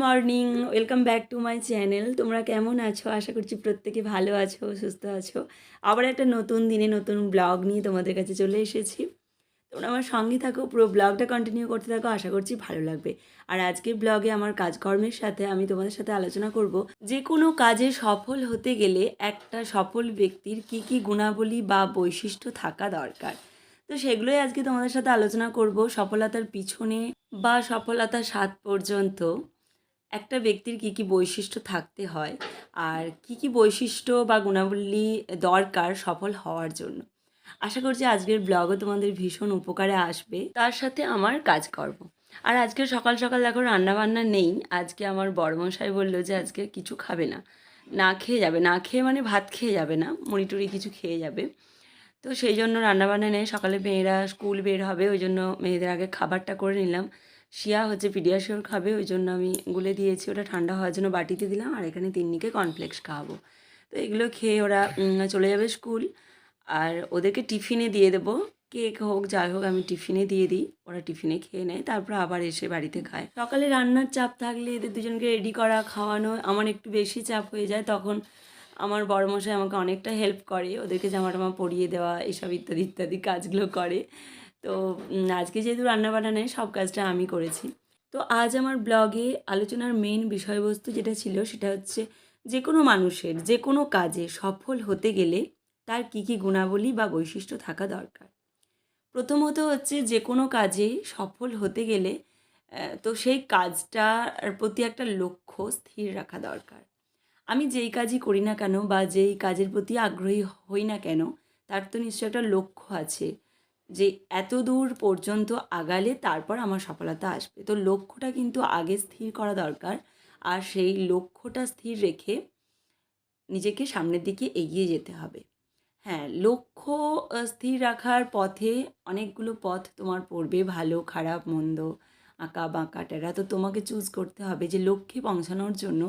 Morning, welcome back to my channel. তোমরা কেমন আছো? আশা করছি প্রত্যেকে ভালো আছো, সুস্থ আছো। আবার একটা নতুন দিনে নতুন ব্লগ নিয়ে তোমাদের কাছে চলে এসেছি। তোমরা আমার সঙ্গে থাকো, পুরো ব্লগটা কন্টিনিউ করতে থাকো, আশা করছি ভালো লাগবে। আর আজকের ব্লগে আমার কাজকর্মের সাথে আমি তোমাদের সাথে আলোচনা করব যে কোনো কাজে সফল হতে গেলে একটা সফল ব্যক্তির কী কী গুণাবলী বা বৈশিষ্ট্য থাকা দরকার। তো সেগুলোই আজকে তোমাদের সাথে আলোচনা করব। সফলতার পিছনে বা সফলতার স্বাদ পর্যন্ত একটা ব্যক্তির কী কী বৈশিষ্ট্য থাকতে হয়, আর কী কী বৈশিষ্ট্য বা গুণাবলী দরকার সফল হওয়ার জন্য। আশা করছি আজকের ব্লগও তোমাদের ভীষণ উপকারে আসবে, তার সাথে আমার কাজকর্ম। আর আজকে সকাল সকাল দেখো রান্নাবান্না নেই। আজকে আমার বড়মশাই বললো যে আজকে কিছু খাবে না, না খেয়ে যাবে, না খেয়ে মানে ভাত খেয়ে যাবে না, মুড়ি টুড়ি কিছু খেয়ে যাবে। তো সেই জন্য রান্নাবান্না নেই। সকালে মেয়েরা স্কুল বের হবে, ওই জন্য মেয়েদের আগে খাবারটা করে নিলাম। শিয়া হচ্ছে পিডিয়াশিওর খাবে, ওই জন্য আমি গুলে দিয়েছি, ওটা ঠান্ডা হওয়ার জন্য বাটিতে দিলাম। আর এখানে তিন্নিকে কর্নফ্লেক্স খাওয়াবো। তো এগুলো খেয়ে ওরা চলে যাবে স্কুল। আর ওদেরকে টিফিনে দিয়ে দেবো, কেক হোক যাই হোক আমি টিফিনে দিয়ে দিই, ওরা টিফিনে খেয়ে নেয়, তারপর আবার এসে বাড়িতে খায়। সকালে রান্নার চাপ থাকলে এদের দুজনকে রেডি করা খাওয়ানো আমার একটু বেশি চাপ হয়ে যায়। তখন আমার বড়মশাই আমাকে অনেকটা হেল্প করে, ওদেরকে জামা টামা পরিয়ে দেওয়া এসব ইত্যাদি ইত্যাদি কাজগুলো করে। তো আজকে যেহেতু রান্নাবান্না নেই, সব কাজটা আমি করেছি। তো আজ আমার ব্লগে আলোচনার মেন বিষয়বস্তু যেটা ছিল সেটা হচ্ছে যে কোনো মানুষের যে কোনো কাজে সফল হতে গেলে তার কী কী গুণাবলী বা বৈশিষ্ট্য থাকা দরকার। প্রথমত হচ্ছে যে কোনো কাজে সফল হতে গেলে তো সেই কাজটার প্রতি একটা লক্ষ্য স্থির রাখা দরকার। আমি যেই কাজই করি না কেন বা যেই কাজের প্রতি আগ্রহী হই না কেন, তার তো নিশ্চয়ই একটা লক্ষ্য আছে যে এত দূর পর্যন্ত আগালে তারপর আমার সফলতা আসবে। তো লক্ষ্যটা কিন্তু আগে স্থির করা দরকার। আর সেই লক্ষ্যটা স্থির রেখে নিজেকে সামনের দিকে এগিয়ে যেতে হবে। হ্যাঁ, লক্ষ্য স্থির রাখার পথে অনেকগুলো পথ তোমার পড়বে, ভালো, খারাপ, মন্দ, আঁকা, বাঁকা, টেরা। তো তোমাকে চুজ করতে হবে যে লক্ষ্যে পৌঁছানোর জন্য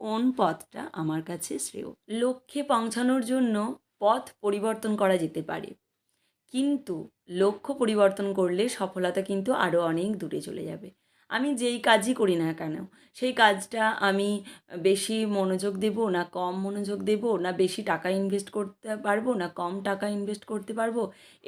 কোন পথটা আমার কাছে শ্রেয়। লক্ষ্যে পৌঁছানোর জন্য পথ পরিবর্তন করা যেতে পারে, কিন্তু লক্ষ্য পরিবর্তন করলে সফলতা কিন্তু আরও অনেক দূরে চলে যাবে। আমি যেই কাজই করি না কেন, সেই কাজটা আমি বেশি মনোযোগ দেবো না কম মনোযোগ দেবো, না বেশি টাকা ইনভেস্ট করতে পারবো না কম টাকা ইনভেস্ট করতে পারবো,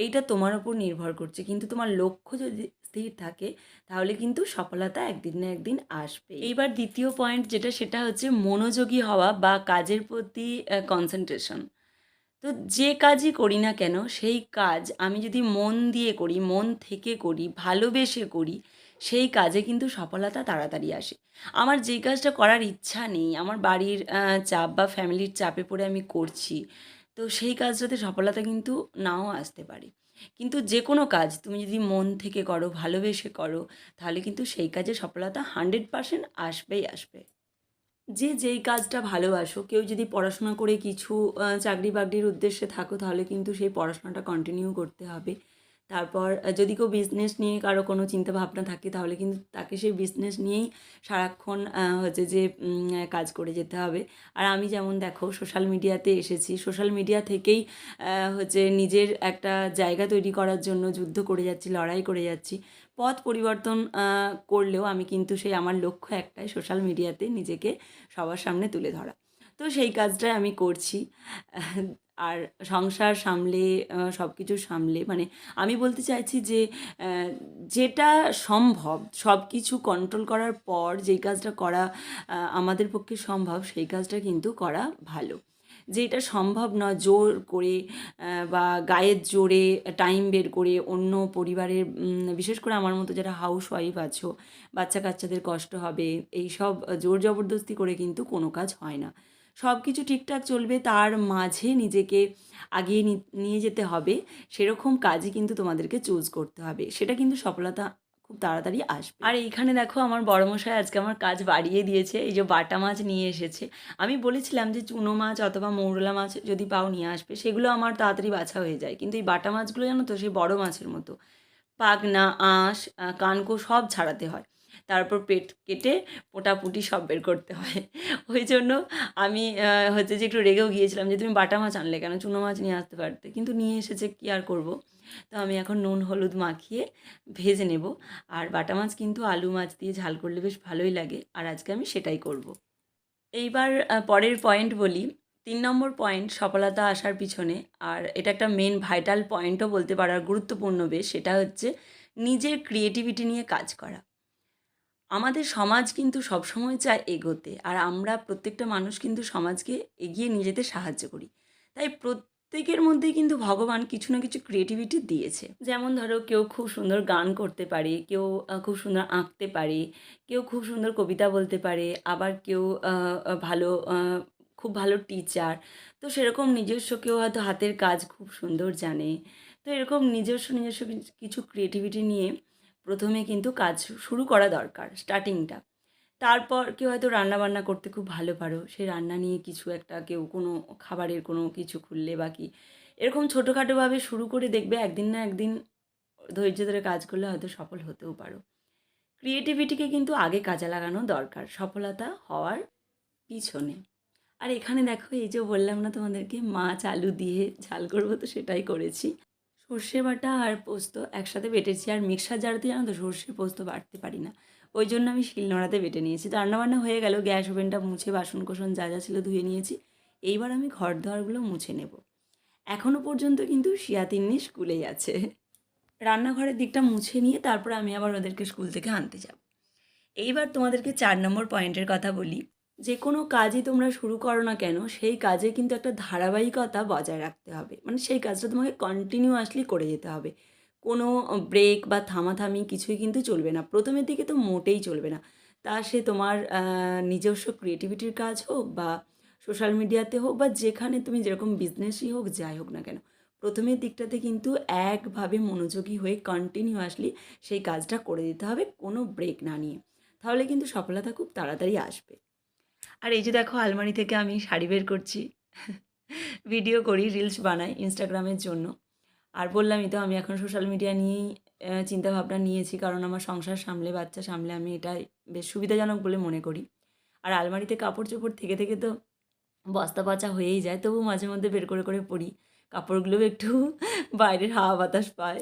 এইটা তোমার ওপর নির্ভর করছে। কিন্তু তোমার লক্ষ্য যদি স্থির থাকে তাহলে কিন্তু সফলতা একদিন না একদিন আসবে। এইবার দ্বিতীয় পয়েন্ট যেটা, সেটা হচ্ছে মনোযোগী হওয়া বা কাজের প্রতি কনসেন্ট্রেশন। তো যে কাজই করি না কেন সেই কাজ আমি যদি মন দিয়ে করি, মন থেকে করি, ভালোবেসে করি, সেই কাজে কিন্তু সফলতা তাড়াতাড়ি আসে। আমার যেই কাজটা করার ইচ্ছা নেই, আমার বাড়ির চাপ বা ফ্যামিলির চাপে পড়ে আমি করছি, তো সেই কাজটাতে সফলতা কিন্তু নাও আসতে পারে। কিন্তু যে কোনো কাজ তুমি যদি মন থেকে করো, ভালোবেসে করো, তাহলে কিন্তু সেই কাজে সফলতা 100% আসবেই আসবে। যে যেই কাজটা ভালোবাসো, কেউ যদি পড়াশোনা করে কিছু চাকরি বাকরির উদ্দেশ্যে থাকো, তাহলে কিন্তু সেই পড়াশোনাটা কন্টিনিউ করতে হবে। তারপর যদি কেউ বিজনেস নিয়ে কারো কোনো চিন্তাভাবনা থাকে, তাহলে কিন্তু তাকে সেই বিজনেস নিয়েই সারাক্ষণ হচ্ছে যে কাজ করে যেতে হবে। আর আমি যেমন দেখো সোশ্যাল মিডিয়াতে এসেছি, সোশ্যাল মিডিয়া থেকেই হচ্ছে নিজের একটা জায়গা তৈরি করার জন্য যুদ্ধ করে যাচ্ছি, লড়াই করে যাচ্ছি। পথ পরিবর্তন করলেও আমি কিন্তু সেই আমার লক্ষ্য একটাই, সোশ্যাল মিডিয়াতে নিজেকে সবার সামনে তুলে ধরা। তো সেই কাজটাই আমি করছি। আর সংসার সামলে সব কিছু সামলে, মানে আমি বলতে চাইছি যে যেটা সম্ভব সব কিছু কন্ট্রোল করার পর যেই কাজটা করা আমাদের পক্ষে সম্ভব, সেই কাজটা কিন্তু করা ভালো। যেটা সম্ভব নয় জোর করে বা গায়ের জোরে টাইম বের করে অন্য পরিবারের, বিশেষ করে আমার মতো যারা হাউসওয়াইফ আছো, বাচ্চা কাচ্চাদের কষ্ট হবে, এইসব জোর জবরদস্তি করে কিন্তু কোনো কাজ হয় না। সব কিছু ঠিকঠাক চলবে, তার মাঝে নিজেকে আগিয়ে নিয়ে যেতে হবে, সেরকম কাজই কিন্তু তোমাদেরকে চুজ করতে হবে। সেটা কিন্তু সফলতা খুব তাড়াতাড়ি আসবে। আর এইখানে দেখো আমার বড়মশাই আজকে আমার কাজ বাড়িয়ে দিয়েছে, এই যে বাটা মাছ নিয়ে এসেছে। আমি বলেছিলাম যে চুনো মাছ অথবা মৌরলা মাছ যদি পাও নিয়ে আসবে, সেগুলো আমার তাড়াতাড়ি বাছা হয়ে যায়। কিন্তু এই বাটা মাছগুলো জানো তো সেই বড় মাছের মতো, পাখনা, আঁশ, কানকো সব ছাড়াতে হয়। তারপর পেট কেটে পোটাপুটি সব বের করতে হয়। ওই জন্য আমি হচ্ছে যে একটু রেগেও গিয়েছিলাম যে তুমি বাটা মাছ আনলে কেন, চুনো মাছ নিয়ে আসতে পারতে। কিন্তু নিয়ে এসেছে, কী আর করবো। তো আমি এখন নুন হলুদ মাখিয়ে ভেজে নেব। আর বাটা মাছ কিন্তু আলু মাছ দিয়ে ঝাল করলে বেশ ভালোই লাগে, আর আজকে আমি সেটাই করব। এইবার পরের পয়েন্ট বলি। ৩ নম্বর পয়েন্ট সফলতা আসার পিছনে, আর এটা একটা মেন ভাইটাল পয়েন্টও বলতে পারো, আর গুরুত্বপূর্ণ বেশ, সেটা হচ্ছে নিজের ক্রিয়েটিভিটি নিয়ে কাজ করা। আমাদের সমাজ কিন্তু সবসময় চায় এগোতে, আর আমরা প্রত্যেকটা মানুষ কিন্তু সমাজকে এগিয়ে নিয়ে যেতে সাহায্য করি। তাই প্রত্যেকের মধ্যেই কিন্তু ভগবান কিছু না কিছু ক্রিয়েটিভিটি দিয়েছে। যেমন ধরো, কেউ খুব সুন্দর গান করতে পারে, কেউ খুব সুন্দর আঁকতে পারে, কেউ খুব সুন্দর কবিতা বলতে পারে, আবার কেউ ভালো খুব ভালো টিচার। তো সেরকম নিজস্ব কেউ হয়তো হাতের কাজ খুব সুন্দর জানে। তো এরকম নিজস্ব কিছু ক্রিয়েটিভিটি নিয়ে প্রথমে কিন্তু কাজ শুরু করা দরকার, স্টার্টিংটা। তারপর কেউ হয়তো রান্নাবান্না করতে খুব ভালো পারো, সেই রান্না নিয়ে কিছু একটা, কেউ কোনো খাবারের কোনো কিছু খুললে বা কি, এরকম ছোটোখাটোভাবে শুরু করে দেখবে একদিন না একদিন ধৈর্য ধরে কাজ করলে হয়তো সফল হতেও পারো। ক্রিয়েটিভিটিকে কিন্তু আগে কাজে লাগানো দরকার সফলতা হওয়ার পিছনে। আর এখানে দেখো, এই যে বললাম না তোমাদেরকে মাছ আলু দিয়ে ঝাল করবো, তো সেটাই করেছি। সর্ষে বাটা আর পোস্ত একসাথে বেটেছি, আর মিক্সার জারতে জানো তো সর্ষে পোস্ত বাটতে পারি না, ওই জন্য আমি শিলনোড়াতে বেটে নিয়েছি। তো রান্নাবান্না হয়ে গেল, গ্যাস ওভেনটা মুছে বাসন কোসন যা যা ছিল ধুয়ে নিয়েছি। এইবার আমি ঘর দোয়ারগুলো মুছে নেব। এখনও পর্যন্ত কিন্তু শিয়া তিন্নি স্কুলেই আছে। রান্নাঘরের দিকটা মুছে নিয়ে তারপর আমি আবার ওদেরকে স্কুল থেকে আনতে যাব। এইবার তোমাদেরকে ৪ নম্বর পয়েন্টের কথা বলি। যে কোনো কাজই তোমরা শুরু করো না কেন, সেই কাজে কিন্তু একটা ধারাবাহিকতা বজায় রাখতে হবে। মানে সেই কাজটা তোমাকে কন্টিনিউয়াসলি করে যেতে হবে। কোনো ব্রেক বা থামাথামি কিছুই কিন্তু চলবে না। প্রথমের দিকে তো মোটেই চলবে না। তা সে তোমার নিজস্ব ক্রিয়েটিভিটির কাজ হোক, বা সোশ্যাল মিডিয়াতে হোক, বা যেখানে তুমি যেরকম বিজনেসই হোক, যাই হোক না কেন, প্রথমের দিকটাতে কিন্তু একভাবে মনোযোগী হয়ে কন্টিনিউয়াসলি সেই কাজটা করে দিতে হবে, কোনো ব্রেক না নিয়ে। তাহলে কিন্তু সফলতা খুব তাড়াতাড়ি আসবে। আর এই যে দেখো, আলমারি থেকে আমি শাড়ি বের করছি। ভিডিও করি, রিলস বানাই ইনস্টাগ্রামের জন্য। আর বললামই তো, আমি এখন সোশ্যাল মিডিয়া নিয়েই চিন্তাভাবনা নিয়েছি, কারণ আমার সংসার সামলে, বাচ্চা সামলে আমি এটাই বেশ সুবিধাজনক বলে মনে করি। আর আলমারিতে কাপড় চোপড় থেকে থেকে তো বস্তা পচা হয়েই যায়, তবু মাঝে মধ্যে বের করে করে পরি, কাপড়গুলোও একটু বাইরের হাওয়া বাতাস পায়।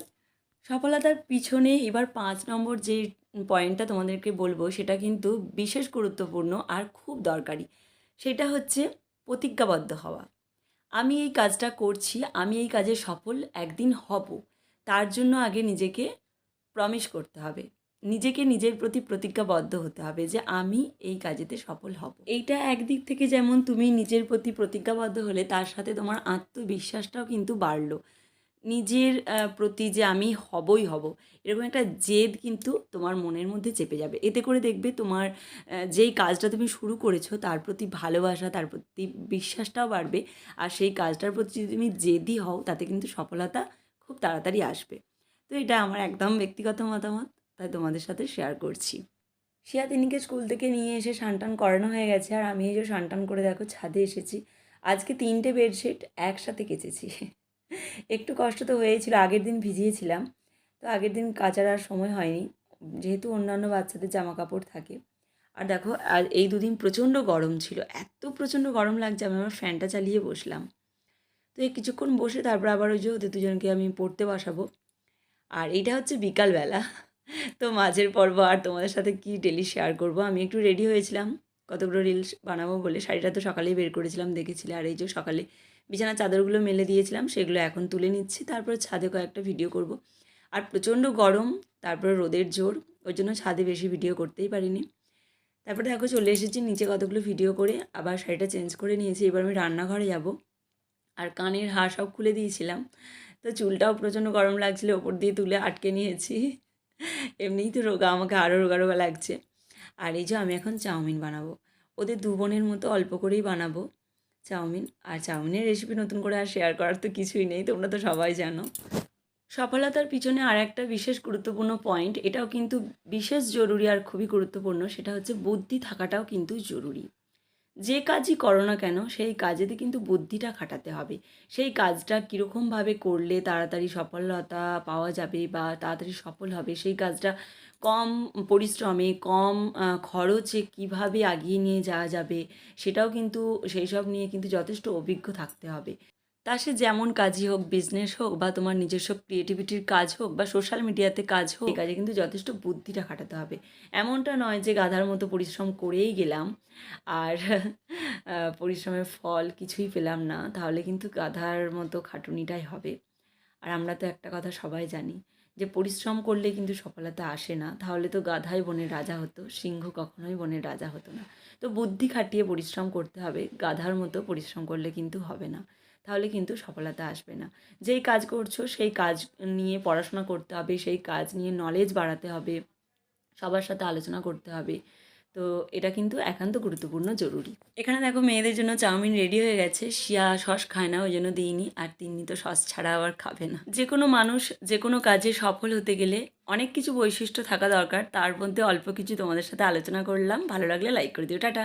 সফলতার পিছনে এবার ৫ নম্বর যে পয়েন্টটা তোমাদেরকে বলবো, সেটা কিন্তু বিশেষ গুরুত্বপূর্ণ আর খুব দরকারি। সেটা হচ্ছে প্রতিজ্ঞাবদ্ধ হওয়া। আমি এই কাজটা করছি, আমি এই কাজে সফল একদিন হব। তার জন্য আগে নিজেকে প্রমিস করতে হবে। নিজেকে নিজের প্রতি প্রতিজ্ঞাবদ্ধ হতে হবে যে আমি এই কাজেতে সফল হব। এইটা একদিক থেকে যেমন তুমি নিজের প্রতি প্রতিজ্ঞাবদ্ধ হলে, তার সাথে তোমার আত্মবিশ্বাসটাও কিন্তু বাড়লো। নিজের প্রতি যে আমি হবই হব, এরকম একটা জেদ কিন্তু তোমার মনের মধ্যে চেপে যাবে। এতে করে দেখবে তোমার যেই কাজটা তুমি শুরু করেছো তার প্রতি ভালোবাসা, তার প্রতি বিশ্বাসটাও বাড়বে। আর সেই কাজটার প্রতি যদি তুমি জেদি হও, তাতে কিন্তু সফলতা খুব তাড়াতাড়ি আসবে। তো এটা আমার একদম ব্যক্তিগত মতামত, তাই তোমাদের সাথে শেয়ার করছি। শিয়া তিন্নিকে স্কুল থেকে নিয়ে এসে স্নান করানো হয়ে গেছে, আর আমি এই যে স্নান করে দেখো ছাদে এসেছি। আজকে ৩টে বেডশিট একসাথে কেচেছি। একটু কষ্ট তো হয়েছিল, আগের দিন ভিজিয়েছিলাম। তো আগের দিন কাচার আর সময় হয়নি, যেহেতু অন্যান্য বাচ্চাদের জামা কাপড় থাকে। আর দেখো, আর এই দুদিন প্রচণ্ড গরম ছিল, এত প্রচণ্ড গরম লাগছে, আমি আমার ফ্যানটা চালিয়ে বসলাম। তো এই কিছুক্ষণ বসে তারপর আবার ওই যে ওদের দুজনকে আমি পড়তে বসাবো। আর এইটা হচ্ছে বিকালবেলা। তো মাঝের পর্ব আর তোমাদের সাথে কি ডেলি শেয়ার করব। আমি একটু রেডি হয়েছিলাম কতগুলো রিলস বানাবো বলে। শাড়িটা তো সকালেই বের করেছিলাম, দেখেছিলে। আর এই যে সকালে বিছানার চাদরগুলো মেলে দিয়েছিলাম, সেগুলো এখন তুলে নিচ্ছি, তারপরে ছাদে কয়েকটা ভিডিও করব। আর প্রচণ্ড গরম, তারপরে রোদের জোর, ওই জন্য ছাদে বেশি ভিডিও করতেই পারিনি। তারপরে দেখো চলে এসেছি নিচে, কতগুলো ভিডিও করে আবার শাড়িটা চেঞ্জ করে নিয়েছি। এবার আমি রান্নাঘরে যাব। আর কানের হার সব খুলে দিয়েছিলাম, তো চুলটাও প্রচণ্ড গরম লাগছিলো, ওপর দিয়ে তুলে আটকে নিয়েছি। এমনিই তো রোগা, আমাকে আরও রোগা রোগা লাগছে। আর এই যে আমি এখন চাউমিন বানাবো, ওদের দু বোনের মতো অল্প করেই বানাবো চাউমিন। আর চাউমিনের রেসিপি নতুন করে আর শেয়ার করার তো কিছুই নেই, তোমরা তো সবাই জানো। সফলতার পিছনে আর একটা বিশেষ গুরুত্বপূর্ণ পয়েন্ট, এটাও কিন্তু বিশেষ জরুরি আর খুবই গুরুত্বপূর্ণ, সেটা হচ্ছে বুদ্ধি থাকাটাও কিন্তু জরুরি। যে কাজই করো না কেন, সেই কাজেতে কিন্তু বুদ্ধিটা খাটাতে হবে। সেই কাজটা কীরকমভাবে করলে তাড়াতাড়ি সফলতা পাওয়া যাবে বা তাড়াতাড়ি সফল হবে, সেই কাজটা কম পরিশ্রমে, কম খরচে কীভাবে এগিয়ে নিয়ে যাওয়া যাবে, সেটাও কিন্তু, সেই সব নিয়ে কিন্তু যথেষ্ট অভিজ্ঞ থাকতে হবে। তা সে যেমন কাজই হোক, বিজনেস হোক বা তোমার নিজস্ব ক্রিয়েটিভিটির কাজ হোক বা সোশ্যাল মিডিয়াতে কাজ হোক, এই কাজে কিন্তু যথেষ্ট বুদ্ধিটা খাটাতে হবে। এমনটা নয় যে গাধার মতো পরিশ্রম করেই গেলাম আর পরিশ্রমের ফল কিছুই পেলাম না, তাহলে কিন্তু গাধার মতো খাটুনিটাই হবে। আর আমরা তো একটা কথা সবাই জানি যে পরিশ্রম করলে কিন্তু সফলতা আসে না, তাহলে তো গাধাই বনের রাজা হতো, সিংহ কখনোই বনের রাজা হতো না। তো বুদ্ধি খাটিয়ে পরিশ্রম করতে হবে, গাধার মতো পরিশ্রম করলে কিন্তু হবে না, তাহলে কিন্তু সফলতা আসবে না। যেই কাজ করছো সেই কাজ নিয়ে পড়াশোনা করতে হবে, সেই কাজ নিয়ে নলেজ বাড়াতে হবে, সবার সাথে আলোচনা করতে হবে। তো এটা কিন্তু একান্ত গুরুত্বপূর্ণ, জরুরি। এখানে দেখো মেয়েদের জন্য চাউমিন রেডি হয়ে গেছে। শিয়া সস খায় না, ওই জন্য দিইনি। আর তিন্নি তো সস ছাড়া আবার খাবে না। যে কোনো মানুষ যে কোনো কাজে সফল হতে গেলে অনেক কিছু বৈশিষ্ট্য থাকা দরকার, তার মধ্যে অল্প কিছু তোমাদের সাথে আলোচনা করলাম। ভালো লাগলে লাইক করে দিও। টাটা।